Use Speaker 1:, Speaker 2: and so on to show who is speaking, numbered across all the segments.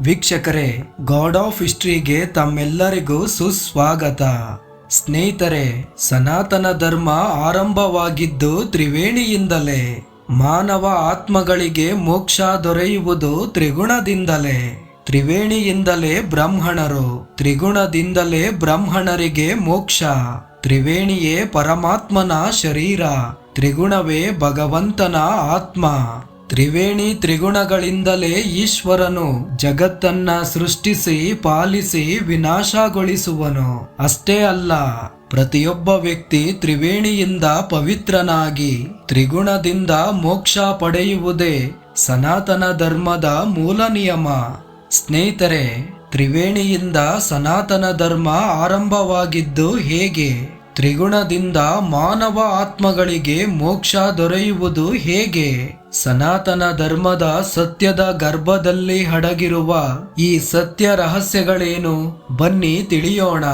Speaker 1: ವೀಕ್ಷಕರೇ, god of ಹಿಸ್ಟ್ರಿಗೆ ತಮ್ಮೆಲ್ಲರಿಗೂ ಸುಸ್ವಾಗತ. ಸ್ನೇಹಿತರೆ, ಸನಾತನ ಧರ್ಮ ಆರಂಭವಾಗಿದ್ದು ತ್ರಿವೇಣಿಯಿಂದಲೇ. ಮಾನವ ಆತ್ಮಗಳಿಗೆ ಮೋಕ್ಷ ದೊರೆಯುವುದು ತ್ರಿಗುಣದಿಂದಲೇ. ತ್ರಿವೇಣಿಯಿಂದಲೇ ಬ್ರಾಹ್ಮಣರು, ತ್ರಿಗುಣದಿಂದಲೇ ಬ್ರಾಹ್ಮಣರಿಗೆ ಮೋಕ್ಷ. ತ್ರಿವೇಣಿಯೇ ಪರಮಾತ್ಮನ ಶರೀರ, ತ್ರಿಗುಣವೇ ಭಗವಂತನ ಆತ್ಮ. ತ್ರಿವೇಣಿ ತ್ರಿಗುಣಗಳಿಂದಲೇ ಈಶ್ವರನು ಜಗತ್ತನ್ನ ಸೃಷ್ಟಿಸಿ ಪಾಲಿಸಿ ವಿನಾಶಗೊಳಿಸುವನು. ಅಷ್ಟೇ ಅಲ್ಲ, ಪ್ರತಿಯೊಬ್ಬ ವ್ಯಕ್ತಿ ತ್ರಿವೇಣಿಯಿಂದ ಪವಿತ್ರನಾಗಿ ತ್ರಿಗುಣದಿಂದ ಮೋಕ್ಷ ಪಡೆಯುವುದೇ ಸನಾತನ ಧರ್ಮದ ಮೂಲ ನಿಯಮ. ಸ್ನೇಹಿತರೆ, ತ್ರಿವೇಣಿಯಿಂದ ಸನಾತನ ಧರ್ಮ ಆರಂಭವಾಗಿದ್ದು ಹೇಗೆ? ತ್ರಿಗುಣದಿಂದ ಮಾನವ ಆತ್ಮಗಳಿಗೆ ಮೋಕ್ಷ ದೊರೆಯುವುದು ಹೇಗೆ? ಸನಾತನ ಧರ್ಮದ ಸತ್ಯದ ಗರ್ಭದಲ್ಲಿ ಅಡಗಿರುವ ಈ ಸತ್ಯ ರಹಸ್ಯಗಳೇನು? ಬನ್ನಿ ತಿಳಿಯೋಣ.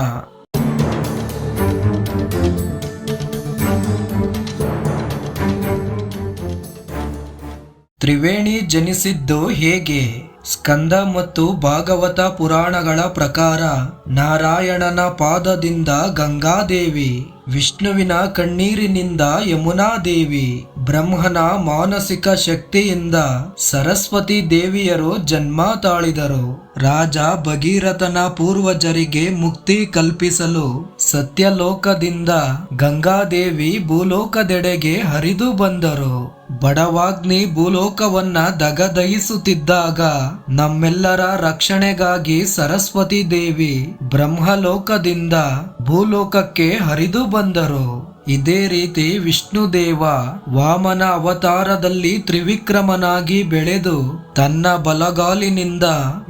Speaker 1: ತ್ರಿವೇಣಿ ಜನಿಸಿದ್ದು ಹೇಗೆ? ಸ್ಕಂದ ಮತ್ತು ಭಾಗವತ ಪುರಾಣಗಳ ಪ್ರಕಾರ ನಾರಾಯಣನ ಪಾದದಿಂದ ಗಂಗಾದೇವಿ, ವಿಷ್ಣುವಿನ ಕಣ್ಣೀರಿನಿಂದ ಯಮುನಾದೇವಿ, ಬ್ರಹ್ಮನ ಮಾನಸಿಕ ಶಕ್ತಿಯಿಂದ ಸರಸ್ವತಿ ದೇವಿಯರು ಜನ್ಮ ತಾಳಿದರು. ರಾಜ ಭಗೀರಥನ ಪೂರ್ವಜರಿಗೆ ಮುಕ್ತಿ ಕಲ್ಪಿಸಲು ಸತ್ಯಲೋಕದಿಂದ ಗಂಗಾದೇವಿ ಭೂಲೋಕದೆಡೆಗೆ ಹರಿದು ಬಂದರು. ಬಡವಾಗ್ನಿ ಭೂಲೋಕವನ್ನ ದಗದಹಿಸುತ್ತಿದ್ದಾಗ ನಮ್ಮೆಲ್ಲರ ರಕ್ಷಣೆಗಾಗಿ ಸರಸ್ವತಿ ದೇವಿ ಬ್ರಹ್ಮಲೋಕದಿಂದ ಭೂಲೋಕಕ್ಕೆ ಹರಿದು ಬಂದರು. ಇದೇ ರೀತಿ ವಿಷ್ಣುದೇವ ವಾಮನ ಅವತಾರದಲ್ಲಿ ತ್ರಿವಿಕ್ರಮನಾಗಿ ಬೆಳೆದು ತನ್ನ ಬಲಗಾಲಿನಿಂದ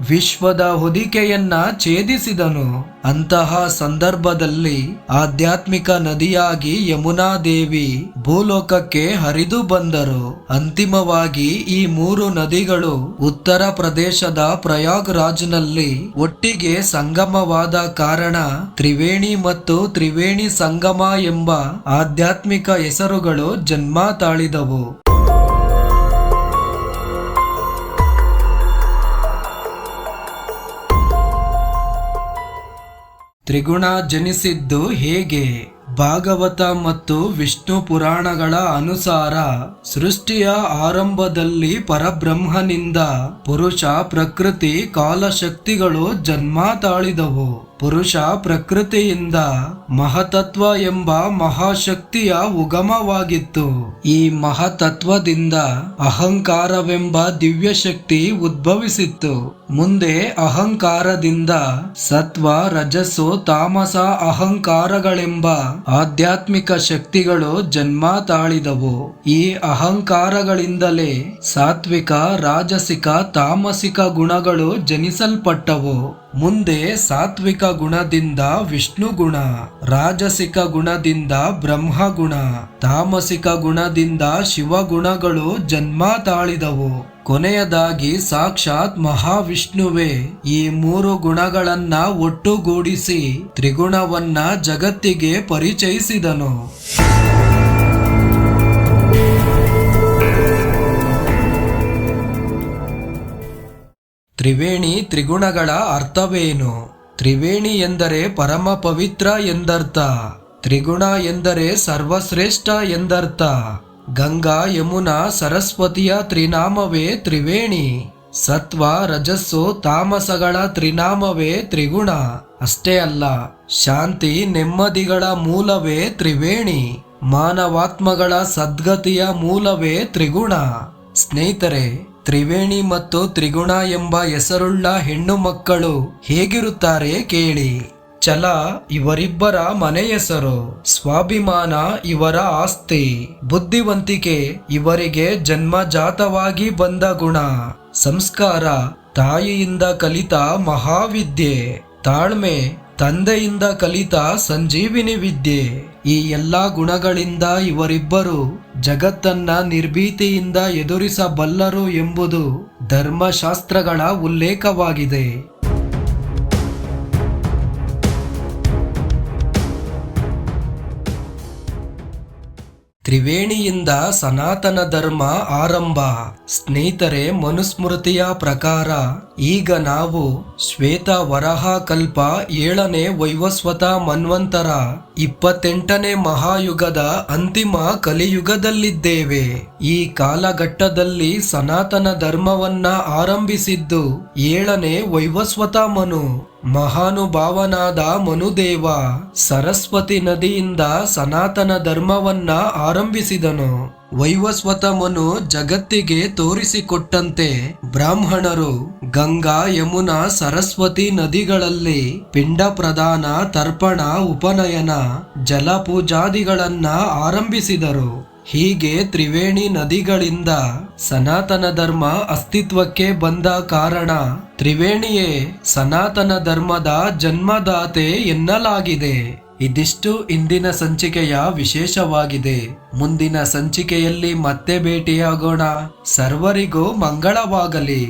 Speaker 1: ವಿಶ್ವದ ಹೊದಿಕೆಯನ್ನ ಛೇದಿಸಿದನು. ಅಂತಹ ಸಂದರ್ಭದಲ್ಲಿ ಆಧ್ಯಾತ್ಮಿಕ ನದಿಯಾಗಿ ಯಮುನಾದೇವಿ ಭೂಲೋಕಕ್ಕೆ ಹರಿದು ಬಂದರು. ಅಂತಿಮವಾಗಿ ಈ ಮೂರು ನದಿಗಳು ಉತ್ತರ ಪ್ರದೇಶದ ಪ್ರಯಾಗ್ ರಾಜ್ನಲ್ಲಿ ಒಟ್ಟಿಗೆ ಸಂಗಮವಾದ ಕಾರಣ ತ್ರಿವೇಣಿ ಮತ್ತು ತ್ರಿವೇಣಿ ಸಂಗಮ ಎಂಬ ಆಧ್ಯಾತ್ಮಿಕ ಹೆಸರುಗಳು ಜನ್ಮ ತಾಳಿದವು. ತ್ರಿಗುಣ ಜನಿಸಿದ್ದು ಹೇಗೆ? ಭಾಗವತ ಮತ್ತು ವಿಷ್ಣು ಪುರಾಣಗಳ ಅನುಸಾರ ಸೃಷ್ಟಿಯ ಆರಂಭದಲ್ಲಿ ಪರಬ್ರಹ್ಮನಿಂದ ಪುರುಷ ಪ್ರಕೃತಿ ಕಾಲಶಕ್ತಿಗಳು ಜನ್ಮ ತಾಳಿದವು. ಪುರುಷ ಪ್ರಕೃತಿಯಿಂದ ಮಹತತ್ವ ಎಂಬ ಮಹಾಶಕ್ತಿಯ ಉಗಮವಾಗಿತ್ತು. ಈ ಮಹತತ್ವದಿಂದ ಅಹಂಕಾರವೆಂಬ ದಿವ್ಯ ಶಕ್ತಿ ಉದ್ಭವಿಸಿತ್ತು. ಮುಂದೆ ಅಹಂಕಾರದಿಂದ ಸತ್ವ, ರಜಸ್ಸು, ತಾಮಸ ಅಹಂಕಾರಗಳೆಂಬ ಆಧ್ಯಾತ್ಮಿಕ ಶಕ್ತಿಗಳು ಜನ್ಮ ತಾಳಿದವು. ಈ ಅಹಂಕಾರಗಳಿಂದಲೇ ಸಾತ್ವಿಕ, ರಾಜಸಿಕ, ತಾಮಸಿಕ ಗುಣಗಳು ಜನಿಸಲ್ಪಟ್ಟವು. ಮುಂದೆ ಸಾತ್ವಿಕ ಗುಣದಿಂದ ವಿಷ್ಣು ಗುಣ, ರಾಜಸಿಕ ಗುಣದಿಂದ ಬ್ರಹ್ಮ ಗುಣ, ತಾಮಸಿಕ ಗುಣದಿಂದ ಶಿವಗುಣಗಳು ಜನ್ಮ ತಾಳಿದವು. ಕೊನೆಯದಾಗಿ ಸಾಕ್ಷಾತ್ ಮಹಾವಿಷ್ಣುವೇ ಈ ಮೂರು ಗುಣಗಳನ್ನ ಒಟ್ಟುಗೂಡಿಸಿ ತ್ರಿಗುಣವನ್ನ ಜಗತ್ತಿಗೆ ಪರಿಚಯಿಸಿದನು. ತ್ರಿವೇಣಿ ತ್ರಿಗುಣಗಳ ಅರ್ಥವೇನು? ತ್ರಿವೇಣಿ ಎಂದರೆ ಪರಮ ಪವಿತ್ರ ಎಂದರ್ಥ. ತ್ರಿಗುಣ ಎಂದರೆ ಸರ್ವಶ್ರೇಷ್ಠ ಎಂದರ್ಥ. ಗಂಗಾ, ಯಮುನಾ, ಸರಸ್ವತಿಯ ತ್ರಿನಾಮವೇ ತ್ರಿವೇಣಿ. ಸತ್ವ, ರಜಸ್ಸು, ತಾಮಸಗಳ ತ್ರಿನಾಮವೇ ತ್ರಿಗುಣ. ಅಷ್ಟೇ ಅಲ್ಲ, ಶಾಂತಿ, ನೆಮ್ಮದಿಗಳ ಮೂಲವೇ ತ್ರಿವೇಣಿ. ಮಾನವಾತ್ಮಗಳ ಸದ್ಗತಿಯ ಮೂಲವೇ ತ್ರಿಗುಣ. ಸ್ನೇಹಿತರೆ, ತ್ರಿವೇಣಿ ಮತ್ತು ತ್ರಿಗುಣ ಎಂಬ ಹೆಸರುಳ್ಳ ಹೆಣ್ಣು ಮಕ್ಕಳು ಹೇಗಿರುತ್ತಾರೆ ಕೇಳಿ. ಛಲ ಇವರಿಬ್ಬರ ಮನೆ ಹೆಸರು, ಸ್ವಾಭಿಮಾನ ಇವರ ಆಸ್ತಿ, ಬುದ್ಧಿವಂತಿಕೆ ಇವರಿಗೆ ಜನ್ಮಜಾತವಾಗಿ ಬಂದ ಗುಣ, ಸಂಸ್ಕಾರ ತಾಯಿಯಿಂದ ಕಲಿತ ಮಹಾವಿದ್ಯೆ, ತಾಳ್ಮೆ ತಂದೆಯಿಂದ ಕಲಿತ ಸಂಜೀವಿನಿ ವಿದ್ಯೆ. ಈ ಎಲ್ಲಾ ಗುಣಗಳಿಂದ ಇವರಿಬ್ಬರು ಜಗತ್ತನ್ನ ನಿರ್ಭೀತಿಯಿಂದ ಎದುರಿಸಬಲ್ಲರು ಎಂಬುದು ಧರ್ಮಶಾಸ್ತ್ರಗಳ ಉಲ್ಲೇಖವಾಗಿದೆ. ತ್ರಿವೇಣಿಯಿಂದ ಸನಾತನ ಧರ್ಮ ಆರಂಭ. ಸ್ನೇಹಿತರೆ, ಮನುಸ್ಮೃತಿಯ ಪ್ರಕಾರ ಈಗ ನಾವು ಶ್ವೇತ ವರಾಹ ಕಲ್ಪ 7ನೇ ವೈವಸ್ವತ ಮನ್ವಂತರ 28ನೇ ಮಹಾಯುಗದ ಅಂತಿಮ ಕಲಿಯುಗದಲ್ಲಿದ್ದೇವೆ. ಈ ಕಾಲಘಟ್ಟದಲ್ಲಿ ಸನಾತನ ಧರ್ಮವನ್ನ ಆರಂಭಿಸಿದ್ದು 7ನೇ ವೈವಸ್ವತ ಮನು. ಮಹಾನುಭಾವನಾದ ಮನುದೇವ ಸರಸ್ವತಿ ನದಿಯಿಂದ ಸನಾತನ ಧರ್ಮವನ್ನ ಆರಂಭಿಸಿದನು. ವೈವಸ್ವತ ಮನು ಜಗತ್ತಿಗೆ ತೋರಿಸಿಕೊಟ್ಟಂತೆ ಬ್ರಾಹ್ಮಣರು ಗಂಗಾ, ಯಮುನಾ, ಸರಸ್ವತಿ ನದಿಗಳಲ್ಲಿ ಪಿಂಡ ಪ್ರದಾನ, ತರ್ಪಣ, ಉಪನಯನ, ಜಲಪೂಜಾದಿಗಳನ್ನ ಆರಂಭಿಸಿದರು. ಹೀಗೆ ತ್ರಿವೇಣಿ ನದಿಗಳಿಂದ ಸನಾತನ ಧರ್ಮ ಅಸ್ತಿತ್ವಕ್ಕೆ ಬಂದ ಕಾರಣ ತ್ರಿವೇಣಿಯೇ ಸನಾತನ ಧರ್ಮದ ಜನ್ಮದಾತೆ ಎನ್ನಲಾಗಿದೆ. ಇದಿಷ್ಟು ಇಂದಿನ ಸಂಚಿಕೆಯ ವಿಶೇಷವಾಗಿದೆ. ಮುಂದಿನ ಸಂಚಿಕೆಯಲ್ಲಿ ಮತ್ತೆ ಭೇಟಿಯಾಗೋಣ. ಸರ್ವರಿಗೂ ಮಂಗಳವಾಗಲಿ.